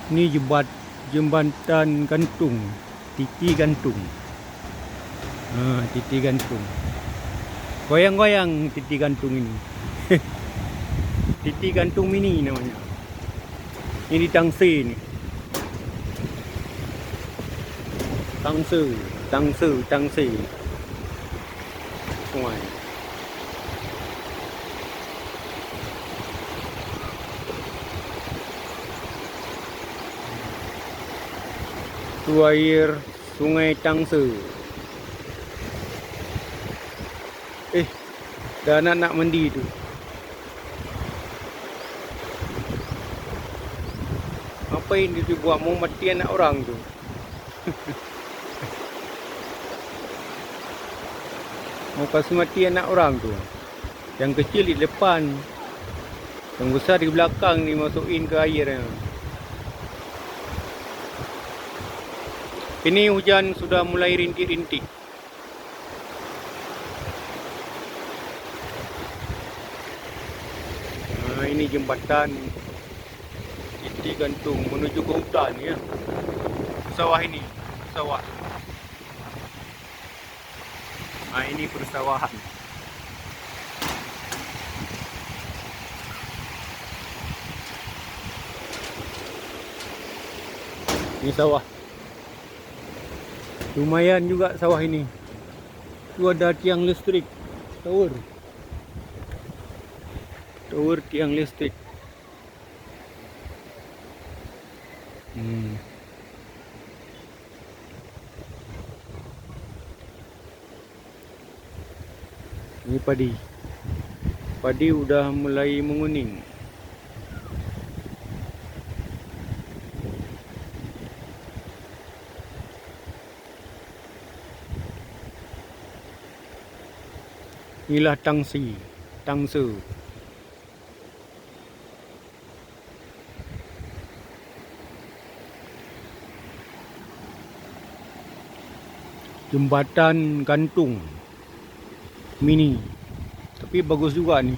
Ni jembatan gantung, titi gantung. Titi gantung. Goyang-goyang titi gantung ini. Titi gantung mini namanya. Ini di Tangse ni. Tangse. Sungai. Itu air Sungai Tangse. Dah nak mandi tu. Apa ini dia buat, mau mati anak orang tu. Mau kasih mati anak orang tu. Yang kecil di depan, yang besar di belakang ni, masukin ke air. Ini hujan sudah mulai rintik-rintik. Ini jembatan titi gantung menuju ke hutan ya. Sawah ini, sawah. Ini persawahan. Ini sawah. Lumayan juga sawah ini. Tu ada tiang listrik, tower tiang listrik. Ini padi udah mulai menguning. Inilah Tangse. Jembatan gantung mini, tapi bagus juga ni.